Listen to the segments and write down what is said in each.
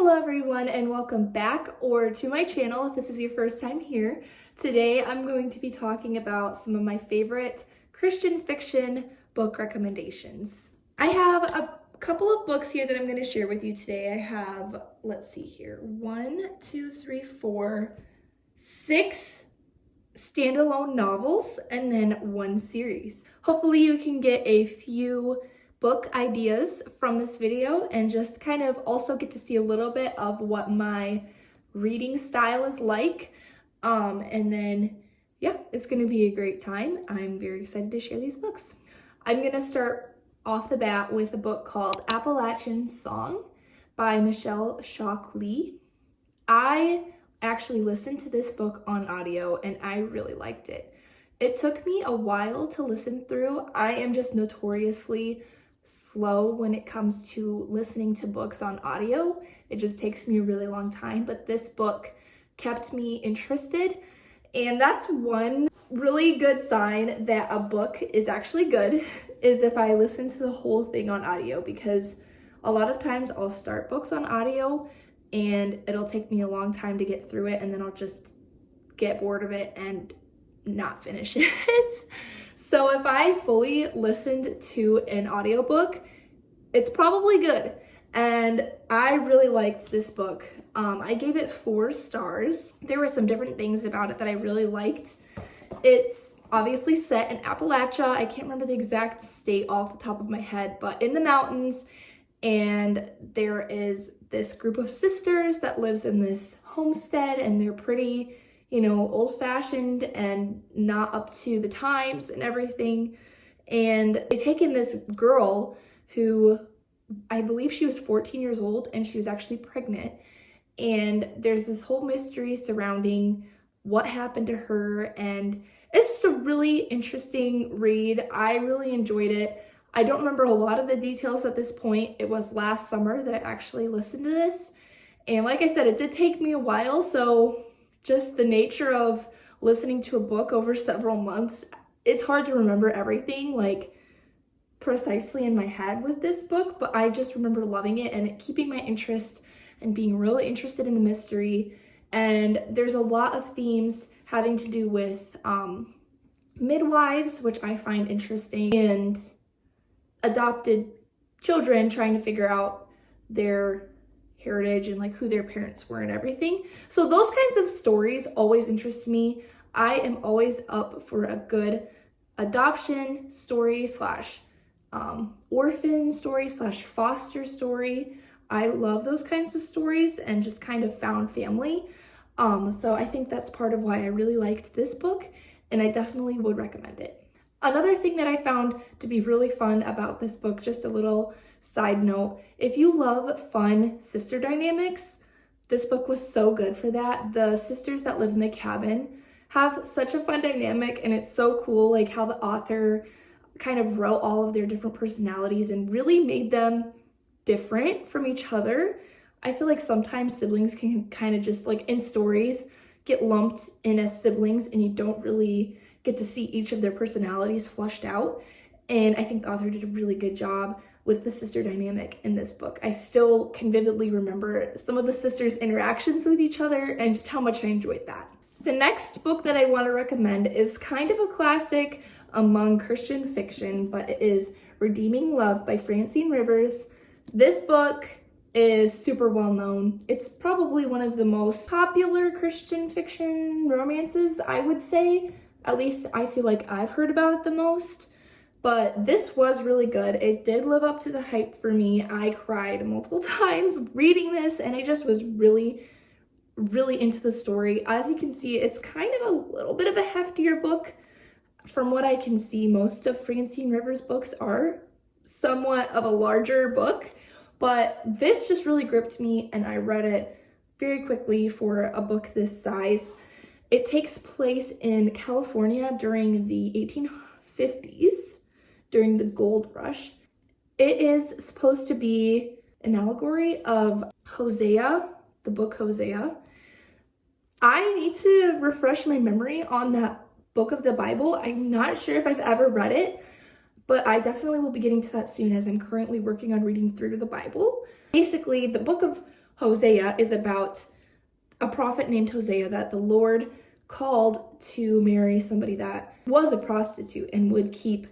Hello everyone and welcome back or to my channel if this is your first time here. Today I'm going to be talking about some of my favorite Christian fiction book recommendations. I have a couple of books here that I'm going to share with you today. I have, let's see here, 6 standalone novels and then one series. Hopefully you can get a few book ideas from this video and just kind of also get to see a little bit of what my reading style is like. And then, yeah, it's gonna be a great time. I'm very excited to share these books. I'm gonna start off the bat with a book called Appalachian Song by Michelle Shock-Lee. I actually listened to this book on audio and I really liked it. It took me a while to listen through. I am just notoriously slow when it comes to listening to books on audio. It just takes me a really long time, but this book kept me interested. And that's one really good sign that a book is actually good, is if I listen to the whole thing on audio, because a lot of times I'll start books on audio and it'll take me a long time to get through it, and then I'll just get bored of it and not finish it. So if I fully listened to an audiobook, it's probably good. And I really liked this book. I gave it 4 stars. There were some different things about it that I really liked. It's obviously set in Appalachia. I can't remember the exact state off the top of my head, but in the mountains. And there is this group of sisters that lives in this homestead, and they're pretty, old-fashioned and not up to the times and everything. And they take in this girl who, I believe she was 14 years old, and she was actually pregnant. And there's this whole mystery surrounding what happened to her, and it's just a really interesting read. I really enjoyed it. I don't remember a lot of the details at this point. It was last summer that I actually listened to this. And like I said, it did take me a while, so just the nature of listening to a book over several months, it's hard to remember everything like precisely in my head with this book, but I just remember loving it and it keeping my interest and being really interested in the mystery. And there's a lot of themes having to do with midwives, which I find interesting, and adopted children trying to figure out their heritage and like who their parents were and everything. So those kinds of stories always interest me. I am always up for a good adoption story slash orphan story slash foster story. I love those kinds of stories and just kind of found family. So I think that's part of why I really liked this book, and I definitely would recommend it. Another thing that I found to be really fun about this book, just a little side note, if you love fun sister dynamics, this book was so good for that. The sisters that live in the cabin have such a fun dynamic, and it's so cool like how the author kind of wrote all of their different personalities and really made them different from each other. I feel like sometimes siblings can kind of just like in stories get lumped in as siblings and you don't really get to see each of their personalities fleshed out. And I think the author did a really good job with the sister dynamic in this book. I still can vividly remember some of the sisters' interactions with each other and just how much I enjoyed that. The next book that I want to recommend is kind of a classic among Christian fiction, but it is Redeeming Love by Francine Rivers. This book is super well known. It's probably one of the most popular Christian fiction romances, I would say. At least I feel like I've heard about it the most. But this was really good. It did live up to the hype for me. I cried multiple times reading this, and I just was really, really into the story. As you can see, it's kind of a little bit of a heftier book. From what I can see, most of Francine Rivers' books are somewhat of a larger book, but this just really gripped me, and I read it very quickly for a book this size. It takes place in California during the 1850s, during the gold rush. It is supposed to be an allegory of Hosea, the book Hosea. I need to refresh my memory on that book of the Bible. I'm not sure if I've ever read it, but I definitely will be getting to that soon as I'm currently working on reading through the Bible. Basically, the book of Hosea is about a prophet named Hosea that the Lord called to marry somebody that was a prostitute and would keep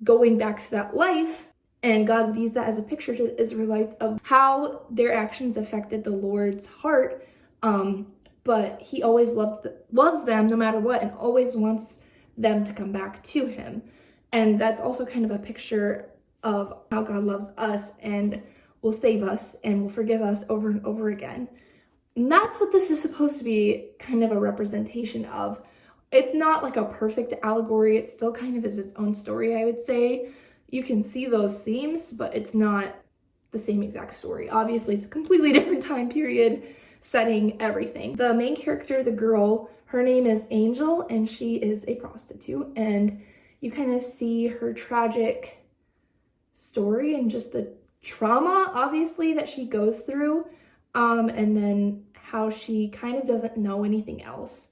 going back to that life. And God would use that as a picture to the Israelites of how their actions affected the Lord's heart. But he always loves them no matter what, and always wants them to come back to him. And that's also kind of a picture of how God loves us and will save us and will forgive us over and over again. And that's what this is supposed to be kind of a representation of. It's not like a perfect allegory. It still kind of is its own story, I would say. You can see those themes, but it's not the same exact story. Obviously, it's a completely different time period, setting, everything. The main character, the girl, her name is Angel, and she is a prostitute. And you kind of see her tragic story and just the trauma, obviously, that she goes through. And then how she kind of doesn't know anything else.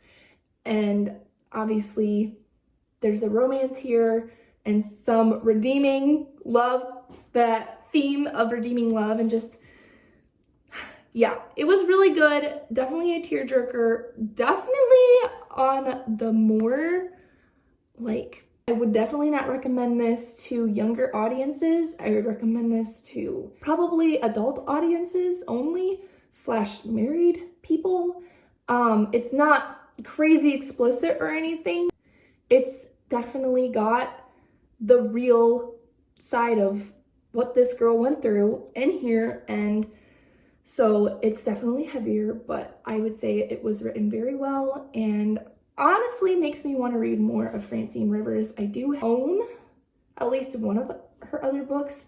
And obviously there's a romance here and some redeeming love, that theme of redeeming love, and just, yeah, it was really good. Definitely a tearjerker. Definitely on the more, like, I would definitely not recommend this to younger audiences. I would recommend this to probably adult audiences only, / married people. It's not crazy explicit or anything. It's definitely got the real side of what this girl went through in here, and so it's definitely heavier, but I would say it was written very well and honestly makes me want to read more of Francine Rivers. I do own at least one of her other books,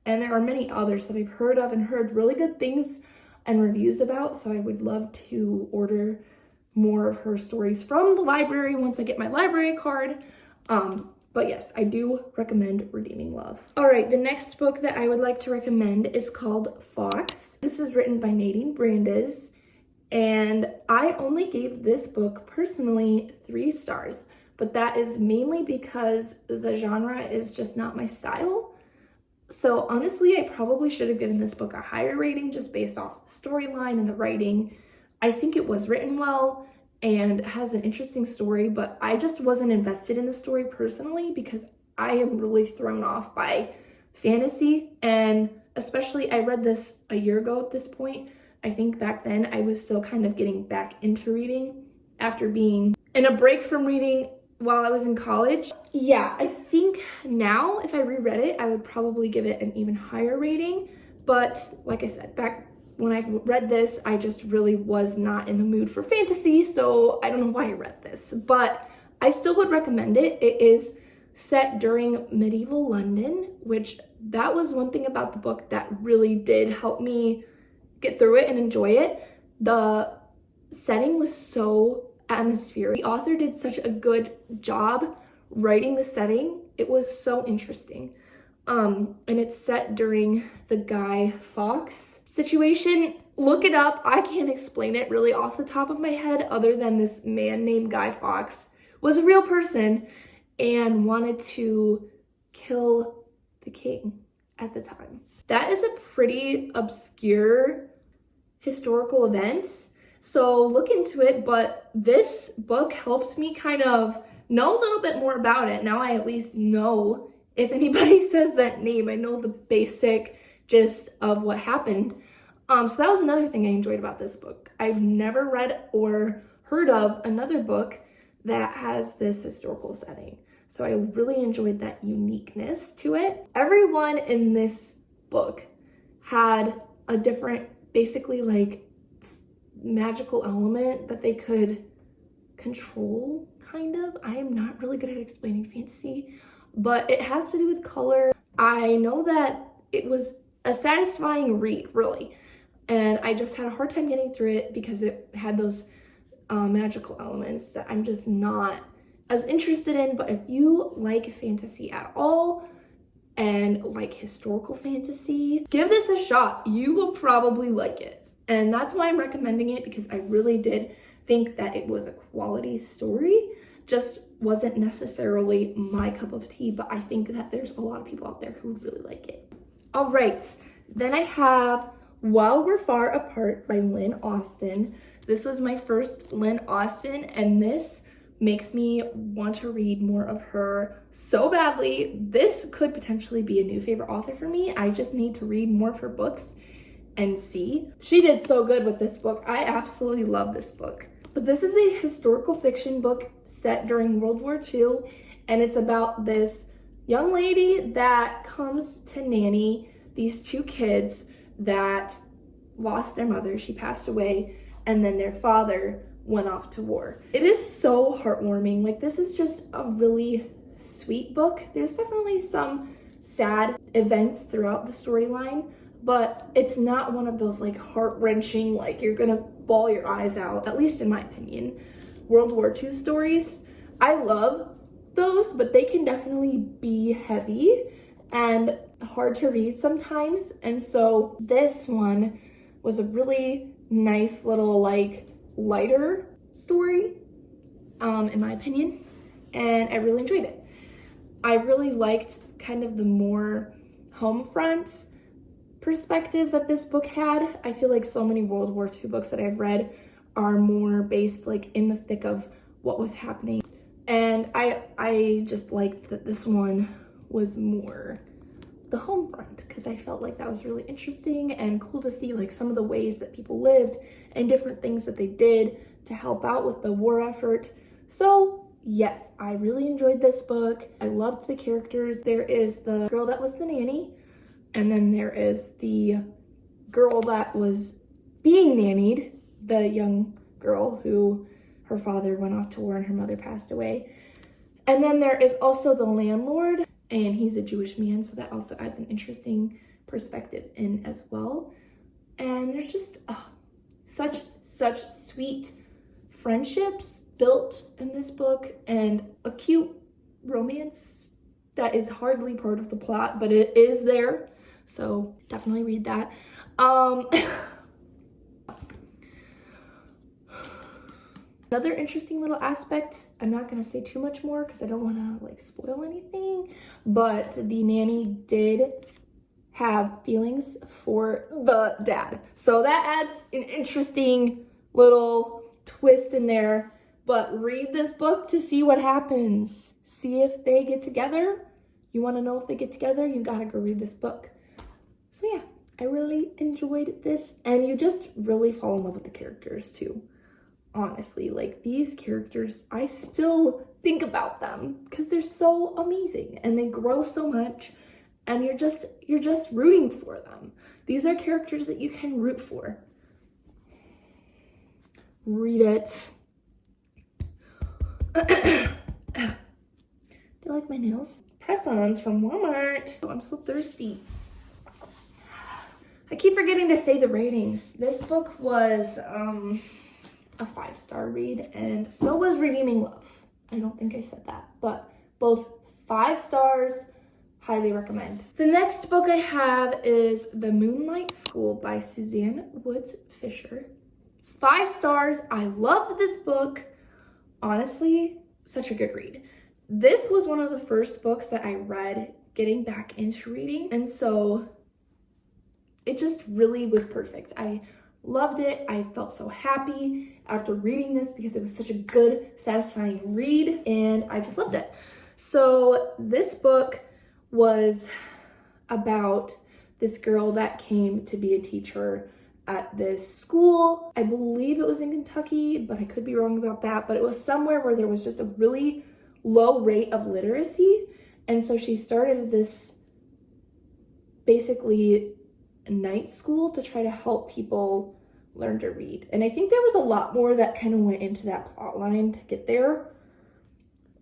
and there are many others that I've heard of and heard really good things and reviews about, so I would love to order more of her stories from the library once I get my library card. But yes, I do recommend Redeeming Love. All right, the next book that I would like to recommend is called Fox. This is written by Nadine Brandes, and I only gave this book personally 3 stars, but that is mainly because the genre is just not my style. So honestly, I probably should have given this book a higher rating just based off the storyline and the writing. I think it was written well and has an interesting story, but I just wasn't invested in the story personally because I am really thrown off by fantasy, and especially I read this a year ago at this point. I think back then I was still kind of getting back into reading after being in a break from reading while I was in college. Yeah, I think now if I reread it, I would probably give it an even higher rating. But like I said, back when I read this, I just really was not in the mood for fantasy, so I don't know why I read this. But I still would recommend it. It is set during medieval London, which that was one thing about the book that really did help me get through it and enjoy it. The setting was so atmospheric. The author did such a good job writing the setting. It was so interesting. And it's set during the Guy Fawkes situation. Look it up. I can't explain it really off the top of my head other than this man named Guy Fawkes was a real person and wanted to kill the king at the time. That is a pretty obscure historical event, so look into it, but this book helped me kind of know a little bit more about it. Now I at least know if anybody says that name, I know the basic gist of what happened. So that was another thing I enjoyed about this book. I've never read or heard of another book that has this historical setting. So I really enjoyed that uniqueness to it. Everyone in this book had a different, basically like magical element that they could control, kind of. I am not really good at explaining fantasy, but it has to do with color. I know that it was a satisfying read, really, and I just had a hard time getting through it because it had those magical elements that I'm just not as interested in. But if you like fantasy at all and like historical fantasy, give this a shot. You will probably like it. And that's why I'm recommending it, because I really did think that it was a quality story. Just wasn't necessarily my cup of tea, but I think that there's a lot of people out there who would really like it. All right, then I have While We're Far Apart by Lynn Austen. This was my first Lynn Austen, and this makes me want to read more of her so badly. This could potentially be a new favorite author for me. I just need to read more of her books and see. She did so good with this book. I absolutely love this book. But this is a historical fiction book set during World War II, and it's about this young lady that comes to nanny these two kids that lost their mother. She passed away, and then their father went off to war. It is so heartwarming. Like, this is just a really sweet book. There's definitely some sad events throughout the storyline, but it's not one of those like heart-wrenching, like you're gonna bawl your eyes out, at least in my opinion, World War II stories. I love those, but they can definitely be heavy and hard to read sometimes. And so this one was a really nice little like lighter story, in my opinion, and I really enjoyed it. I really liked kind of the more home front perspective that this book had. I feel like so many World War II books that I've read are more based like in the thick of what was happening. And I just liked that this one was more the home front, because I felt like that was really interesting and cool to see like some of the ways that people lived and different things that they did to help out with the war effort. So yes, I really enjoyed this book. I loved the characters. There is the girl that was the nanny, and then there is the girl that was being nannied, the young girl who her father went off to war and her mother passed away. And then there is also the landlord, and he's a Jewish man, so that also adds an interesting perspective in as well. And there's just such sweet friendships built in this book, and a cute romance that is hardly part of the plot, but it is there. So definitely read that. Another interesting little aspect, I'm not gonna say too much more because I don't wanna like spoil anything, but the nanny did have feelings for the dad. So that adds an interesting little twist in there, but read this book to see what happens. See if they get together. You wanna know if they get together, you gotta go read this book. So yeah, I really enjoyed this, and you just really fall in love with the characters too. Honestly, like these characters, I still think about them because they're so amazing and they grow so much, and you're just rooting for them. These are characters that you can root for. Read it. Do you like my nails? Press-ons from Walmart. Oh, I'm so thirsty. I keep forgetting to say the ratings. This book was a 5-star read, and so was Redeeming Love. I don't think I said that, but both 5 stars, highly recommend. The next book I have is The Moonlight School by Suzanne Woods Fisher. 5 stars. I loved this book. Honestly, such a good read. This was one of the first books that I read getting back into reading, and so it just really was perfect. I loved it. I felt so happy after reading this because it was such a good, satisfying read, and I just loved it. So this book was about this girl that came to be a teacher at this school. I believe it was in Kentucky, but I could be wrong about that, but it was somewhere where there was just a really low rate of literacy. And so she started this basically night school to try to help people learn to read. And I think there was a lot more that kind of went into that plot line to get there.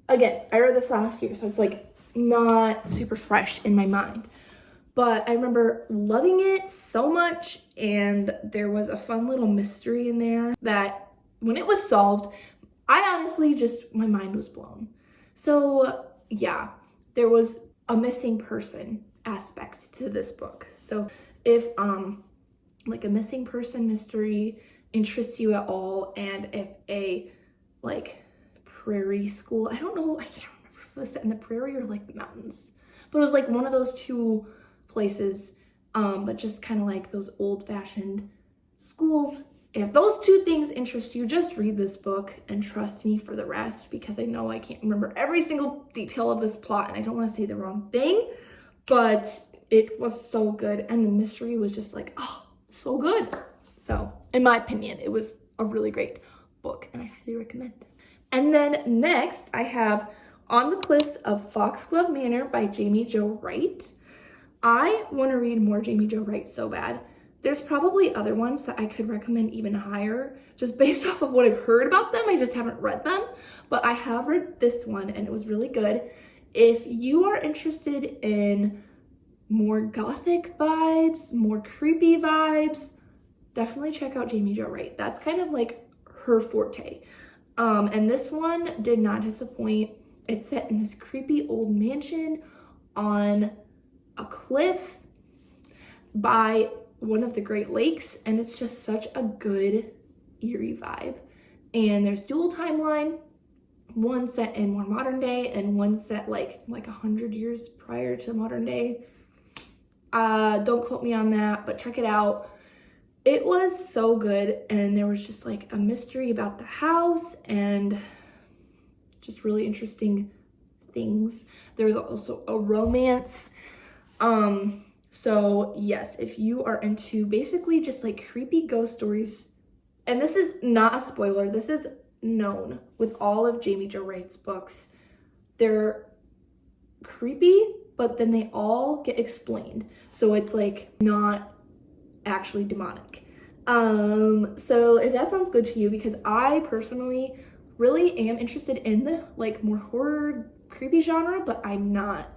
Again, I read this last year, so it's like not super fresh in my mind. But I remember loving it so much, and there was a fun little mystery in there that when it was solved, I honestly my mind was blown. So yeah, there was a missing person aspect to this book. So if like a missing person mystery interests you at all, and if a like prairie school, I don't know, I can't remember if it was set in the prairie or like the mountains, but it was like one of those two places but just kind of like those old-fashioned schools. If those two things interest you, just read this book and trust me for the rest, because I know I can't remember every single detail of this plot and I don't want to say the wrong thing, but it was so good and the mystery was just like, oh, so good. So in my opinion, it was a really great book and I highly recommend it. And then next I have On the Cliffs of Foxglove Manor by Jamie Jo Wright. I want to read more Jamie Jo Wright so bad. There's probably other ones that I could recommend even higher, just based off of what I've heard about them. I just haven't read them, but I have read this one and it was really good. If you are interested in more gothic vibes, more creepy vibes, definitely check out Jamie Jo Wright. That's kind of like her forte. And this one did not disappoint. It's set in this creepy old mansion on a cliff by one of the Great Lakes, and it's just such a good eerie vibe. And there's dual timeline, one set in more modern day and one set like 100 years prior to modern day. Don't quote me on that, but check it out. It was so good, and there was just like a mystery about the house and just really interesting things. There was also a romance. So yes, if you are into basically just like creepy ghost stories, and this is not a spoiler, this is known with all of Jamie Jo Wright's books. They're creepy, but then they all get explained. So it's like not actually demonic. So if that sounds good to you, because I personally really am interested in the like more horror creepy genre, but I'm not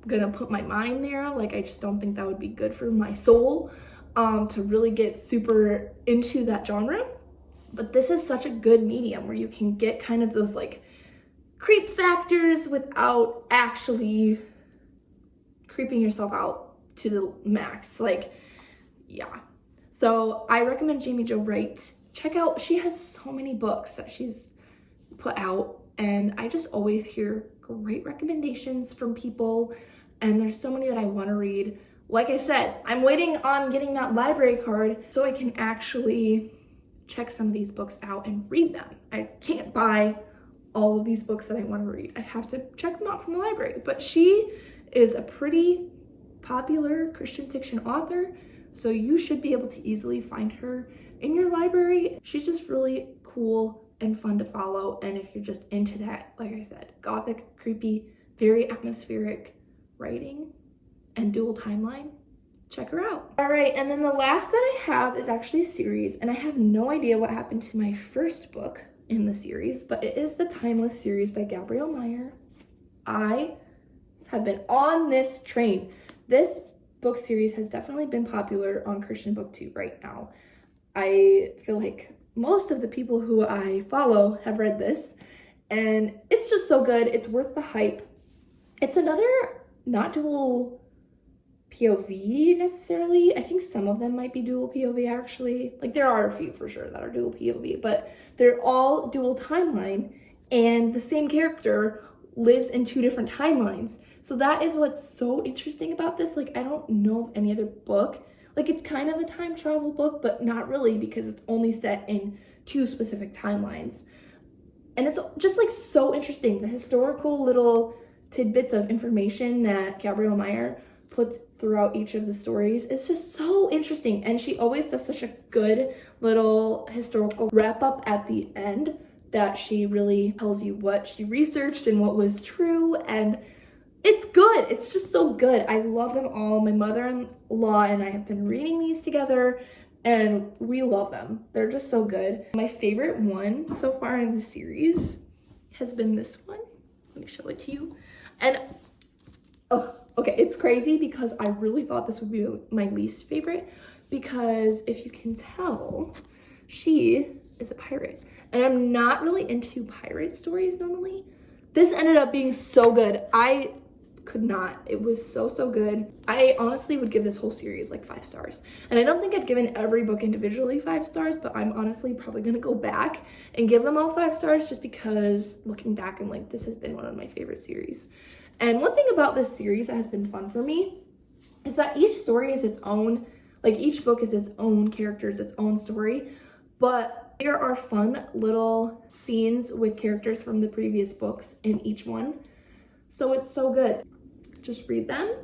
gonna put my mind there. Like I just don't think that would be good for my soul to really get super into that genre. But this is such a good medium where you can get kind of those like creep factors without actually creeping yourself out to the max. Like, yeah. So I recommend Jamie Jo Wright. Check out, she has so many books that she's put out, and I just always hear great recommendations from people, and there's so many that I want to read. Like I said, I'm waiting on getting that library card so I can actually check some of these books out and read them. I can't buy all of these books that I want to read. I have to check them out from the library. But she is a pretty popular Christian fiction author, so you should be able to easily find her in your library. She's just really cool and fun to follow, and if you're just into that, like I said, gothic, creepy, very atmospheric writing and dual timeline, check her out. All right, and then the last that I have is actually a series, and I have no idea what happened to my first book in the series, but it is the Timeless series by Gabrielle Meyer. I have been on this train. This book series has definitely been popular on Christian BookTube right now. I feel like most of the people who I follow have read this, and it's just so good. It's worth the hype. It's another not dual POV necessarily. I think some of them might be dual POV actually. Like there are a few for sure that are dual POV, but they're all dual timeline, and the same character lives in two different timelines. So that is what's so interesting about this. Like I don't know of any other book. Like it's kind of a time travel book, but not really, because it's only set in two specific timelines. And it's just like so interesting. The historical little tidbits of information that Gabrielle Meyer puts throughout each of the stories is just so interesting. And she always does such a good little historical wrap up at the end that she really tells you what she researched and what was true. And it's good. It's just so good. I love them all. My mother-in-law and I have been reading these together, and we love them. They're just so good. My favorite one so far in the series has been this one. Let me show it to you. And, oh, okay, it's crazy because I really thought this would be my least favorite, because if you can tell, she is a pirate. And I'm not really into pirate stories normally. This ended up being so good. I could not. It was so good. I honestly would give this whole series like 5 stars. And I don't think I've given every book individually 5 stars, but I'm honestly probably gonna go back and give them all 5 stars, just because looking back, I'm like, this has been one of my favorite series. And one thing about this series that has been fun for me is that each story is its own, like each book is its own characters, its own story, but there are fun little scenes with characters from the previous books in each one. So it's so good. Just read them.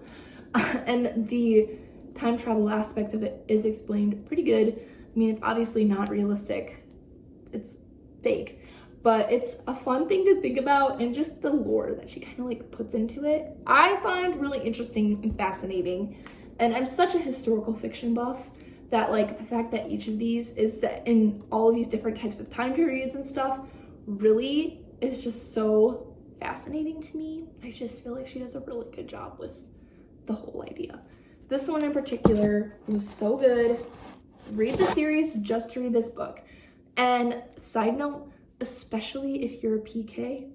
And the time travel aspect of it is explained pretty good. I mean, it's obviously not realistic. It's fake, but it's a fun thing to think about, and just the lore that she kind of like puts into it, I find really interesting and fascinating. And I'm such a historical fiction buff that like the fact that each of these is set in all of these different types of time periods and stuff really is just so fascinating to me. I just feel like she does a really good job with the whole idea. This one in particular was so good. Read the series just to read this book. And side note, especially if you're a PK,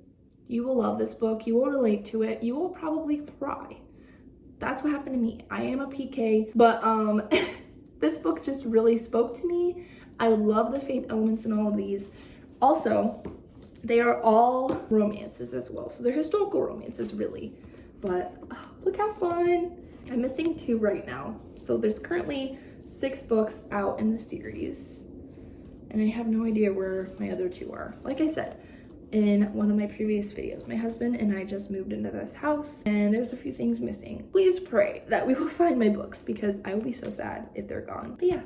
you will love this book. You will relate to it. You will probably cry. That's what happened to me. I am a PK, but this book just really spoke to me. I love the faith elements in all of these. Also, they are all romances as well. So they're historical romances, really. But look how fun. I'm missing 2 right now. So there's currently 6 books out in the series. And I have no idea where my other 2 are. Like I said in one of my previous videos, my husband and I just moved into this house and there's a few things missing. Please pray that we will find my books because I will be so sad if they're gone. But yeah,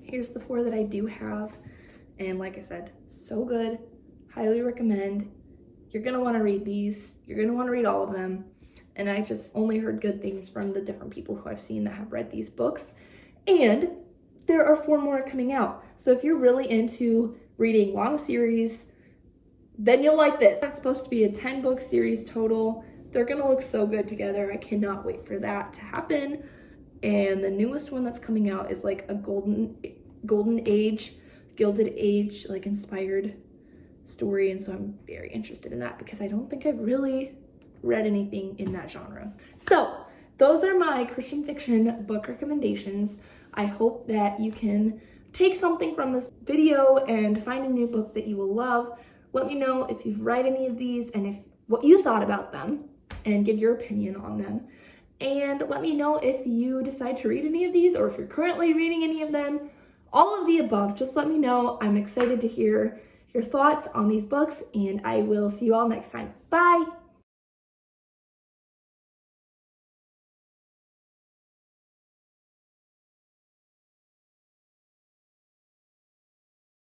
here's the 4 that I do have. And like I said, so good. Highly recommend. You're gonna wanna read these. You're gonna wanna read all of them. And I've just only heard good things from the different people who I've seen that have read these books. And there are 4 more coming out. So if you're really into reading long series, then you'll like this. It's supposed to be a 10-book series total. They're gonna look so good together. I cannot wait for that to happen. And the newest one that's coming out is like a golden age, Gilded Age, like inspired story. And so I'm very interested in that because I don't think I've really read anything in that genre. So those are my Christian fiction book recommendations. I hope that you can take something from this video and find a new book that you will love. Let me know if you've read any of these and if what you thought about them and give your opinion on them. And let me know if you decide to read any of these or if you're currently reading any of them. All of the above, just let me know. I'm excited to hear your thoughts on these books and I will see you all next time. Bye!